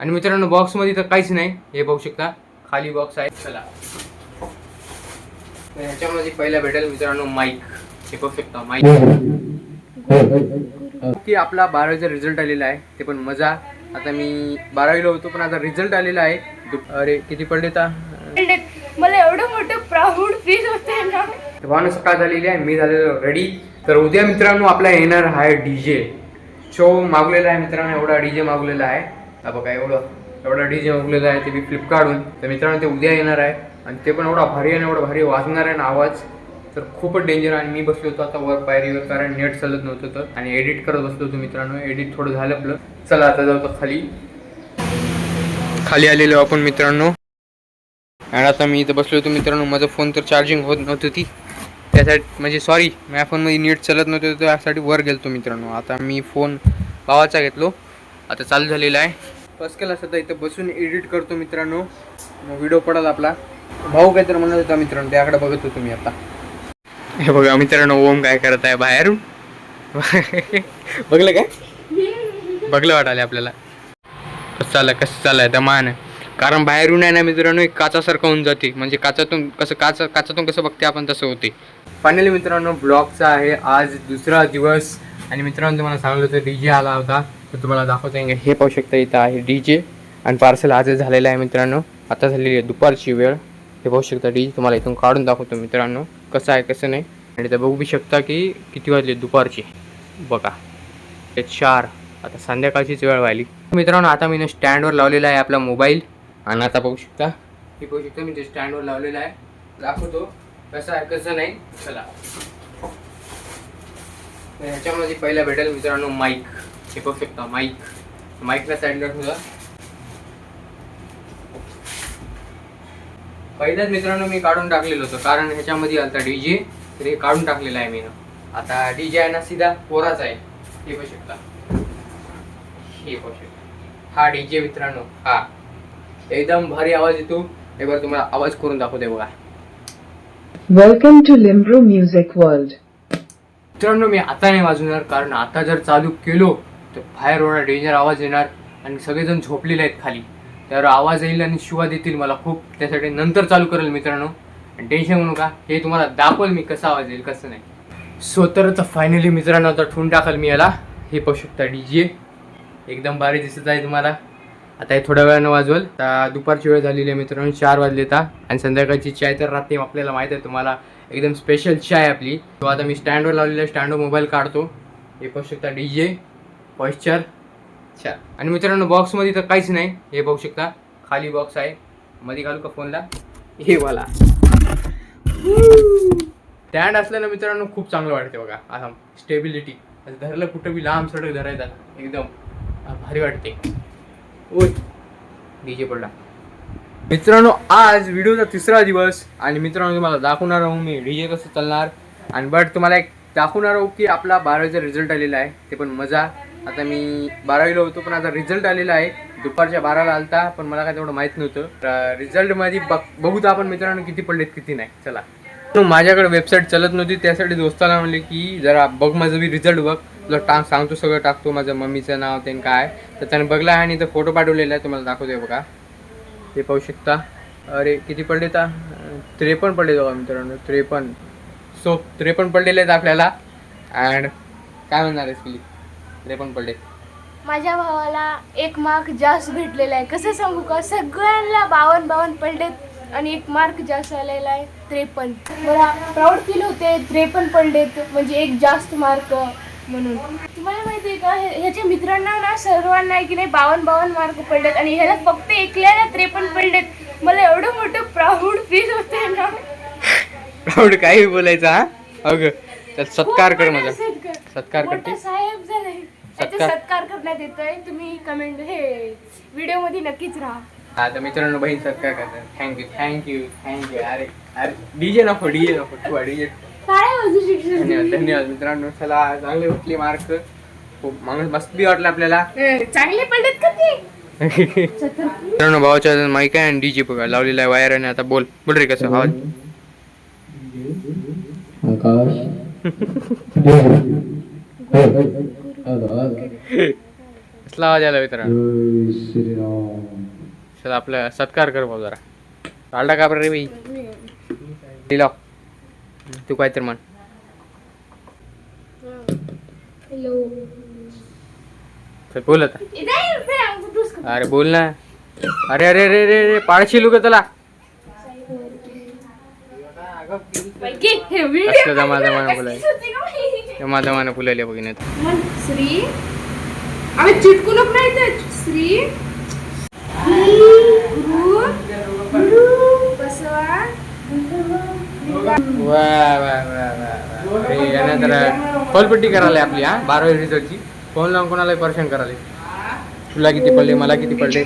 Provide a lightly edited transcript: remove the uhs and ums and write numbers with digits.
आणि मित्रांनो बॉक्स मध्ये तर काहीच नाही, हे बघू शकता खाली बॉक्स आहे. चला ह्याच्यामध्ये पहिला भेटेल मित्रांनो माईक. हे बघू शकता माईक की आपला 12वीचा रिझल्ट आलेला आहे, ते पण मजा. आता मी 12वीला होतो पण आता रिझल्ट आलेला आहे. अरे किती पडले ता मला एवढं मोठं प्राऊड फील होते ना. वाहन सकाळ झालेली आहे, मी झालेलो रेडी. तर उद्या मित्रांनो आपला येणार आहे डीजे शो मागवलेला आहे मित्रांनो. एवढा डीजे मागवलेला आहे, हा बघा एवढा डीजे मागवलेला आहे ते मी फ्लिपकार्टहून. तर मित्रांनो ते उद्या येणार आहे आणि ते पण एवढा भारी आणि एवढा भारी वाजणार आहे ना आवाज, तर खूपच डेंजर. आणि मी बसलो होतो आता वर पायरीवर, कारण नेट चालत नव्हतं तर, आणि एडिट करत बसलो होतो मित्रांनो. एडिट थोडं झालं आपलं. चला आता जाऊ तर खाली आलेलो आपण मित्रांनो. आणि आता मी इथं बसलो होतो मित्रांनो. माझा फोन तर चार्जिंग होत नव्हती, त्यासाठी म्हणजे सॉरी माझ्या फोनमध्ये नेट चालत नव्हतं, तर त्यासाठी वर गेलो मित्रांनो. आता मी फोन भावाचा घेतलो, आता चालू झालेला आहे. बस केला सध्या इथं बसून एडिट करतो मित्रांनो. मग व्हिडिओ पडेल आपला. भाऊ काहीतरी म्हणत होता मित्रांनो, त्याकडे बघत होतो मी आता. हे बघा मित्रांनो ओम काय करत आहे बाहेरून. बघलं काय, बघलं वाटाले आपल्याला. कसं चाललंय दमान, कारण बाहेरून आहे ना मित्रांनो एक काचासारखं होऊन जाते. म्हणजे काचातून कसं बघते आपण तसं होते. फायनली मित्रांनो ब्लॉगचा आहे आज दुसरा दिवस. आणि मित्रांनो तुम्हाला सांगलं होतं डीजे आला होता, तर तुम्हाला दाखवता येईल. हे पाहू शकता इथं आहे डीजे, आणि पार्सल आजच झालेलं आहे मित्रांनो. आता झालेली आहे दुपारची वेळ. हे पाहू शकता डीजे तुम्हाला इथून काढून दाखवतो मित्रांनो कसं आहे कसं नाही. आणि इथं बघू शकता की किती वाजले दुपारची, बघा ते 4. आता संध्याकाळचीच वेळ व्हायली मित्रांनो. आता मी स्टँडवर लावलेला आहे आपला मोबाईल. आणि आता बघू शकता, हे बघू शकता मी ते स्टँडवर लावलेला आहे, दाखवतो कसं आहे कसं नाही. चला ह्याच्यामध्ये पहिला भेटेल मित्रांनो माईक. हे बघू शकता माईकला साईडला ठेवला. पहिल्याच मित्रांनो मी काढून टाकलेलं होतं, कारण ह्याच्यामध्ये आलता डीजे, तर हे काढून टाकलेलं आहे मी. आता डीजे आहे ना सीधा पोराचा आहे. हे बघू शकता, हा डीजे मित्रांनो, हा एकदम भारी आवाज येतो. एक बार तुम्हाला आवाज करून दाखवते बघा. Welcome to Limbro music world. मित्रांनो मी आता नाही वाजवणार, कारण आता जर चालू केलो तर बाहेर होणार डेंजर आवाज येणार, आणि सगळेजण झोपलेले आहेत खाली, तर आवाज येईल आणि शिवा देतील मला खूप. त्यासाठी नंतर चालू करेल मित्रांनो, आणि टेन्शन म्हणू का, हे तुम्हाला दाखवेल मी कसा आवाज येईल कसं नाही. सो तर फायनली मित्रांनो आता ठेवून टाकाल मी याला. हे पाहू शकता डीजे एकदम भारी दिसत आहे तुम्हाला. आता हे थोड्या वेळानं वाजवल. आता दुपारची वेळ झालेली आहे मित्रांनो, 4 वाजले आता. आणि संध्याकाळची चाय तर राहते आपल्याला माहीत आहे तुम्हाला, एकदम स्पेशल चाय आपली. तो आता मी स्टँडवर लावलेला आहे, स्टँडवर मोबाईल काढतो. हे पाहू शकता डीजे पॉइश्चर 4. आणि मित्रांनो बॉक्समध्ये तर काहीच नाही, हे बघू शकता खाली बॉक्स आहे. मध्ये घालू का फोनला, हे वाला स्टँड असलं ना मित्रांनो खूप चांगलं वाटते बघा. आता स्टेबिलिटी धरलं कुठं बी लांब सडक धरायचा एकदम भारी वाटते. ओय डीजे पडला मित्रांनो. आज व्हिडिओचा 3रा दिवस, आणि मित्रांनो तुम्हाला दाखवणार आहोत मी डीजे कसं चालणार. आणि बट तुम्हाला एक दाखवणार आहोत की आपला 12वीचा रिझल्ट आलेला आहे, ते पण मजा. आता मी 12वीला होतो पण आता रिझल्ट आलेला आहे. दुपारच्या 12ला आलता, पण मला काय तेवढं माहीत नव्हतं. रिझल्टमध्ये बघू तर आपण मित्रांनो किती पडलेत किती नाही. चला माझ्याकडे वेबसाईट चालत नव्हती, त्यासाठी दोस्ताला म्हणले की जरा बघ माझं बी रिझल्ट बघ, तुला सांगतो सगळं टाकतो, माझं मम्मीचं नाव ते काय. तर त्याने बघला आहे आणि इथं फोटो पाठवलेला आहे, तुम्हाला दाखवतोय बघा. ते पाहू शकता. अरे किती पडले तर 53 पडले बघा मित्रांनो, 53. सो 53 पडलेले आहेत आपल्याला. अँड काय म्हणणार आहेस प्लीज, 53 पडले. माझ्या भावाला 1 मार्क जास्त भेटलेला आहे. कसं सांगू का, सगळ्यांना 52 पडलेत आणि 1 मार्क जास्त आलेला आहे 53. मला प्राऊड फील होते. 53 पडलेत म्हणजे 1 जास्त मार्क म्हणून. तुम्हाला माहिती आहे का, ह्याच्या मित्रांना ना सर्वांना आहे की नाही 52 मार्क पडलेत, आणि ह्याला फक्त एकल्याला 53 पडलेत. मला एवढं मोठं प्राऊड फील होते ना. प्राऊड काही बोलायचं हा. अगं तर सत्कार कर, माझा सत्कार करते. साहेब झाले, सत्कार करण्यात येतोय. तुम्ही कमेंट हे व्हिडिओ मध्ये नक्कीच राहा. हा तर मित्रांनो बहीण सत्कार करतात. थँक्यू. अरे डीजे नको डीजे. धन्यवाद मित्रांनो. चला चांगले उठले मार्क, खूप मस्त बी वाटलं आपल्याला. चांगले पडलेत का ते. मित्रांनो भावाच्या माईक आहे आणि डीजे बघा लावलेला आहे वायर. आणि आता बोल रे कसं आवाज. कसला आवाज आला मित्रांनो. जय श्रीराम. चल आपला सत्कार कर भाऊ जरा. आलडा का बरं रे बाई. लिलाव तू काय तर म्हण. हॅलो. चल बोल आता. अरे बोल ना. अरे अरे अरे अरे अरे पाळशी लुक त्याला. असलं जमा जमाना फुलायला बघिन श्री आम्ही चिटकू नको नाही तर श्री गुरु बसवा. वा वा वा वा. अरे यानं तर फलपट्टी करायला आपली. 12वी रिझल्टची फोन लावून कोणाला परेशान करायला. तुला किती पडले मला किती पडले